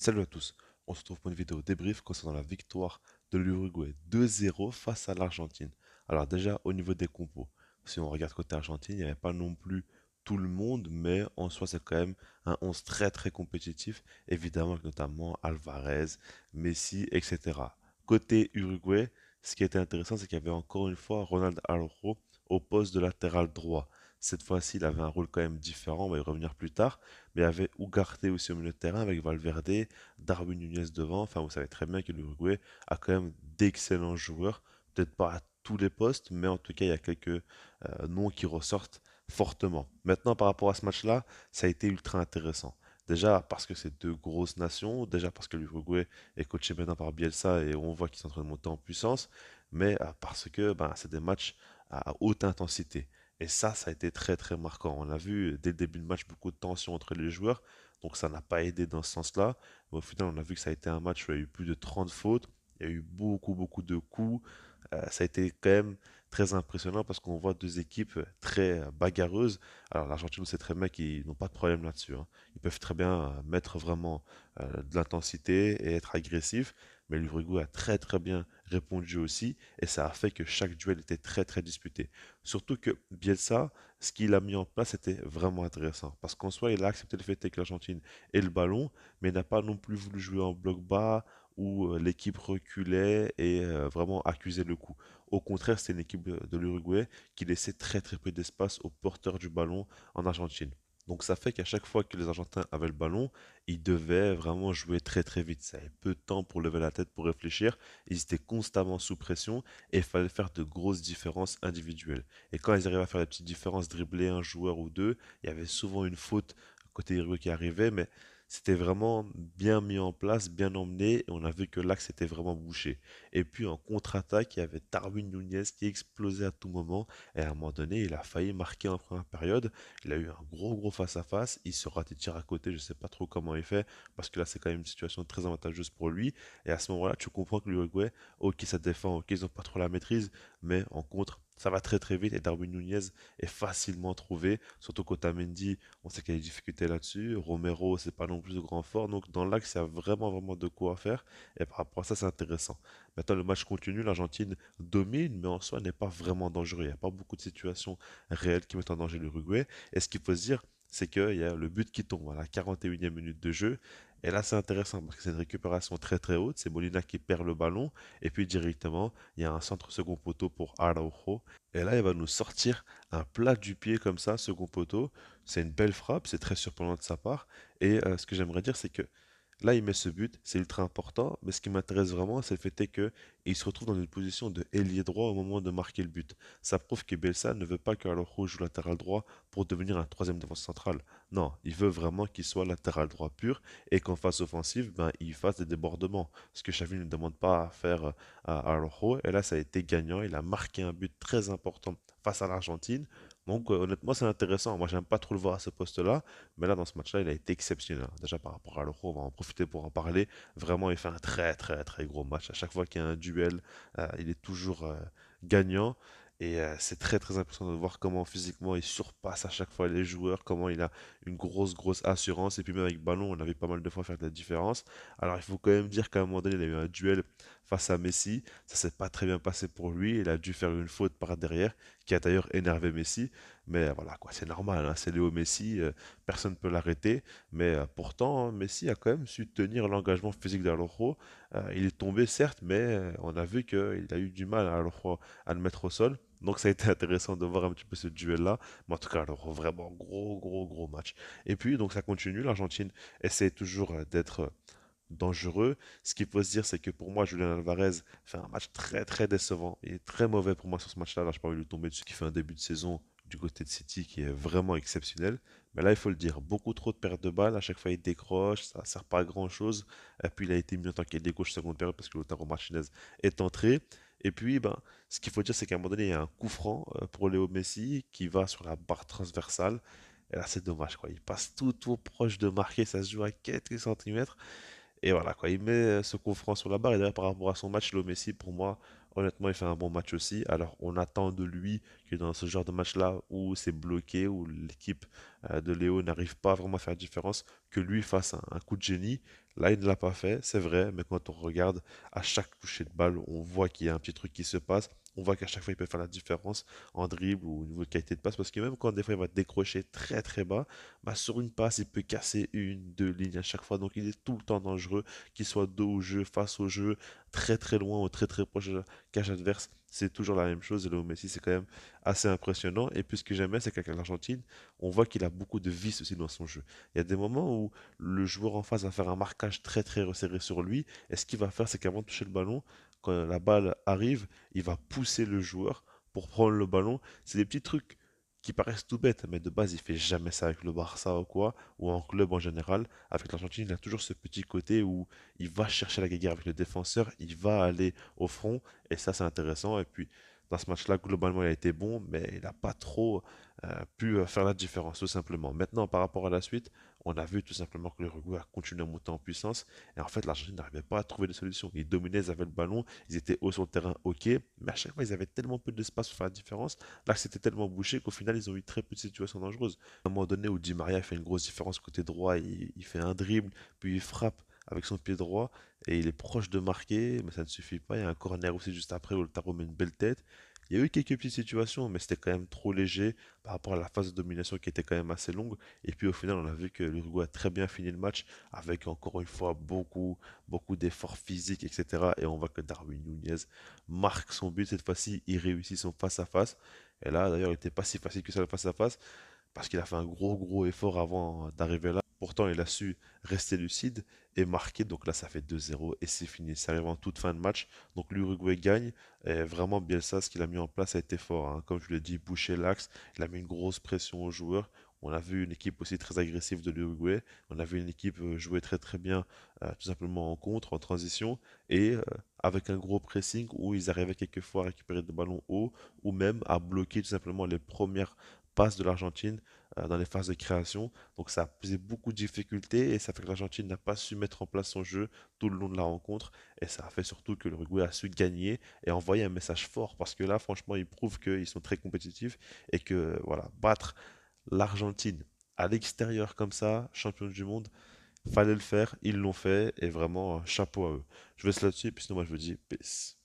Salut à tous, on se retrouve pour une vidéo débrief concernant la victoire de l'Uruguay 2-0 face à l'Argentine. Alors déjà au niveau des compos, si on regarde côté Argentine, il n'y avait pas non plus tout le monde, mais en soi c'est quand même un 11 très très compétitif, évidemment avec notamment Alvarez, Messi, etc. Côté Uruguay, ce qui était intéressant c'est qu'il y avait encore une fois Ronald Araujo au poste de latéral droit. Cette fois-ci, il avait un rôle quand même différent, on va y revenir plus tard. Mais il y avait Ugarte aussi au milieu de terrain avec Valverde, Darwin Nunez devant. Enfin, vous savez très bien que l'Uruguay a quand même d'excellents joueurs. Peut-être pas à tous les postes, mais en tout cas, il y a quelques noms qui ressortent fortement. Maintenant, par rapport à ce match-là, ça a été ultra intéressant. Déjà parce que c'est deux grosses nations, déjà parce que l'Uruguay est coaché maintenant par Bielsa et on voit qu'ils sont en train de monter en puissance, mais parce que ben, c'est des matchs à haute intensité. Et ça a été très très marquant. On a vu dès le début de match beaucoup de tension entre les joueurs, donc ça n'a pas aidé dans ce sens-là. Mais au final, on a vu que ça a été un match où il y a eu plus de 30 fautes, il y a eu beaucoup de coups. Ça a été quand même très impressionnant parce qu'on voit deux équipes très bagarreuses. Alors l'Argentine, on sait très bien qu'ils n'ont pas de problème là-dessus, hein. Ils peuvent très bien mettre vraiment de l'intensité et être agressifs. Mais l'Uruguay a très très bien répondu aussi et ça a fait que chaque duel était très très disputé. Surtout que Bielsa, ce qu'il a mis en place était vraiment intéressant. Parce qu'en soi, il a accepté le fait que l'Argentine ait le ballon, mais il n'a pas non plus voulu jouer en bloc bas où l'équipe reculait et vraiment accusait le coup. Au contraire, c'était une équipe de l'Uruguay qui laissait très très peu d'espace aux porteurs du ballon en Argentine. Donc ça fait qu'à chaque fois que les Argentins avaient le ballon, ils devaient vraiment jouer très très vite. Ça avait peu de temps pour lever la tête, pour réfléchir. Ils étaient constamment sous pression et il fallait faire de grosses différences individuelles. Et quand ils arrivaient à faire des petites différences, dribbler un joueur ou deux, il y avait souvent une faute côté Uruguay qui arrivait, mais c'était vraiment bien mis en place, bien emmené, et on a vu que l'axe était vraiment bouché. Et puis en contre-attaque, il y avait Darwin Nunez qui explosait à tout moment, et à un moment donné, il a failli marquer en première période. Il a eu un gros face-à-face, il se rate, il tire à côté, je sais pas trop comment il fait, parce que là c'est quand même une situation très avantageuse pour lui. Et à ce moment-là, tu comprends que l'Uruguay, ok, ça défend, ok, ils n'ont pas trop la maîtrise, mais en contre, ça va très très vite et Darwin Nunez est facilement trouvé. Surtout qu'Otamendi, on sait qu'il y a des difficultés là-dessus. Romero, c'est pas non plus de grand fort. Donc dans l'axe, il y a vraiment de quoi faire. Et par rapport à ça, c'est intéressant. Maintenant, le match continue. L'Argentine domine, mais en soi n'est pas vraiment dangereux. Il n'y a pas beaucoup de situations réelles qui mettent en danger l'Uruguay. Et ce qu'il faut se dire, c'est qu'il y a le but qui tombe à la 41e minute de jeu. Et là, c'est intéressant parce que c'est une récupération très haute. C'est Molina qui perd le ballon. Et puis directement, il y a un centre second poteau pour Araujo. Et là, il va nous sortir un plat du pied comme ça, second poteau. C'est une belle frappe, c'est très surprenant de sa part. Et ce que j'aimerais dire, c'est que là, il met ce but, c'est ultra important, mais ce qui m'intéresse vraiment, c'est le fait est que il se retrouve dans une position de ailier droit au moment de marquer le but. Ça prouve que Bielsa ne veut pas que Araujo joue latéral droit pour devenir un troisième défenseur central. Non, il veut vraiment qu'il soit latéral droit pur et qu'en phase offensive, ben, il fasse des débordements. Ce que Xavi ne demande pas à faire à Araujo. Et là, ça a été gagnant. Il a marqué un but très important face à l'Argentine. Donc honnêtement, c'est intéressant. Moi, j'aime pas trop le voir à ce poste-là, mais là, dans ce match-là, il a été exceptionnel. Déjà par rapport à l'Euro, on va en profiter pour en parler. Vraiment, il fait un très gros match. À chaque fois qu'il y a un duel, il est toujours gagnant. Et c'est très impressionnant de voir comment physiquement il surpasse à chaque fois les joueurs, comment il a une grosse assurance. Et puis même avec ballon, on avait pas mal de fois faire de la différence. Alors il faut quand même dire qu'à un moment donné, il a eu un duel face à Messi. Ça s'est pas très bien passé pour lui. Il a dû faire une faute par derrière, qui a d'ailleurs énervé Messi. Mais voilà, quoi, c'est normal, hein, c'est Léo Messi, personne ne peut l'arrêter. Mais pourtant, hein, Messi a quand même su tenir l'engagement physique d'Araujo. Il est tombé, certes, mais on a vu qu'il a eu du mal à, Araujo à le mettre au sol. Donc ça a été intéressant de voir un petit peu ce duel-là. Mais en tout cas, alors vraiment gros match. Et puis, donc ça continue. L'Argentine essaie toujours d'être dangereux. Ce qu'il faut se dire, c'est que pour moi, Julian Alvarez fait un match très décevant. Il est très mauvais pour moi sur ce match-là. Là, je n'ai pas envie de lui tomber dessus, qui fait un début de saison du côté de City qui est vraiment exceptionnel. Mais là, il faut le dire, beaucoup trop de pertes de balles. À chaque fois, il décroche, ça ne sert pas à grand-chose. Et puis, il a été mis en tant qu'ailier gauche seconde période parce que Lautaro Martinez est entré. Et puis, ben, ce qu'il faut dire, c'est qu'à un moment donné, il y a un coup franc pour Léo Messi qui va sur la barre transversale. Et là, c'est dommage, quoi. Il passe tout proche de marquer. Ça se joue à quelques centimètres. Et voilà, quoi. Il met ce coup franc sur la barre. Et d'ailleurs, par rapport à son match, Léo Messi, pour moi, Honnêtement, il fait un bon match aussi. Alors, on attend de lui que dans ce genre de match-là où c'est bloqué, où l'équipe de Léo n'arrive pas vraiment à faire la différence, que lui fasse un coup de génie. Là, il ne l'a pas fait, c'est vrai, mais quand on regarde à chaque toucher de balle, on voit qu'il y a un petit truc qui se passe. On voit qu'à chaque fois, il peut faire la différence en dribble ou au niveau de qualité de passe. Parce que même quand des fois, il va décrocher très très bas, bah, sur une passe, il peut casser une, deux lignes à chaque fois. Donc, il est tout le temps dangereux, qu'il soit dos au jeu, face au jeu, très très loin ou très très proche de la cage adverse. C'est toujours la même chose. Et Léo Messi, c'est quand même assez impressionnant. Et puis, ce que j'aime bien, c'est qu'avec l'Argentine, on voit qu'il a beaucoup de vices aussi dans son jeu. Il y a des moments où le joueur en face va faire un marquage très très resserré sur lui. Et ce qu'il va faire, c'est qu'avant de toucher le ballon, quand la balle arrive, il va pousser le joueur pour prendre le ballon. C'est des petits trucs qui paraissent tout bêtes, mais de base, il fait jamais ça avec le Barça ou quoi, ou en club en général. Avec l'Argentine, il a toujours ce petit côté où il va chercher la guéguerre avec le défenseur, il va aller au front, et ça, c'est intéressant. Et puis, dans ce match-là, globalement, il a été bon, mais il n'a pas trop pu faire la différence, tout simplement. Maintenant, par rapport à la suite, on a vu tout simplement que l'Uruguay a continué à monter en puissance, et en fait, l'Argentine n'arrivait pas à trouver de solution. Ils dominaient, ils avaient le ballon, ils étaient hauts sur le terrain, ok, mais à chaque fois, ils avaient tellement peu d'espace pour faire la différence. Là, c'était tellement bouché qu'au final, ils ont eu très peu de situations dangereuses. À un moment donné où Di Maria fait une grosse différence côté droit, il fait un dribble, puis il frappe avec son pied droit, et il est proche de marquer, mais ça ne suffit pas. Il y a un corner aussi juste après où le Taro met une belle tête. Il y a eu quelques petites situations, mais c'était quand même trop léger par rapport à la phase de domination qui était quand même assez longue. Et puis au final, on a vu que l'Uruguay a très bien fini le match avec encore une fois beaucoup d'efforts physiques, etc. Et on voit que Darwin Nunez marque son but cette fois-ci, il réussit son face-à-face. Et là, d'ailleurs, il n'était pas si facile que ça le face-à-face parce qu'il a fait un gros effort avant d'arriver là. Pourtant, il a su rester lucide et marquer. Donc là, ça fait 2-0 et c'est fini. Ça arrive en toute fin de match. Donc l'Uruguay gagne. Et vraiment, Bielsa, ce qu'il a mis en place a été fort, hein. Comme je l'ai dit, boucher l'axe. Il a mis une grosse pression aux joueurs. On a vu une équipe aussi très agressive de l'Uruguay. On a vu une équipe jouer très très bien, tout simplement en contre, en transition. Et avec un gros pressing où ils arrivaient quelquefois à récupérer des ballons hauts ou même à bloquer tout simplement les premières passes de l'Argentine dans les phases de création. Donc ça a posé beaucoup de difficultés et ça fait que l'Argentine n'a pas su mettre en place son jeu tout le long de la rencontre. Et ça a fait surtout que l'Uruguay a su gagner et envoyer un message fort parce que là, franchement, ils prouvent qu'ils sont très compétitifs et que voilà, battre l'Argentine à l'extérieur comme ça, champion du monde, fallait le faire, ils l'ont fait et vraiment chapeau à eux. Je vais se là-dessus, puis sinon moi je vous dis peace.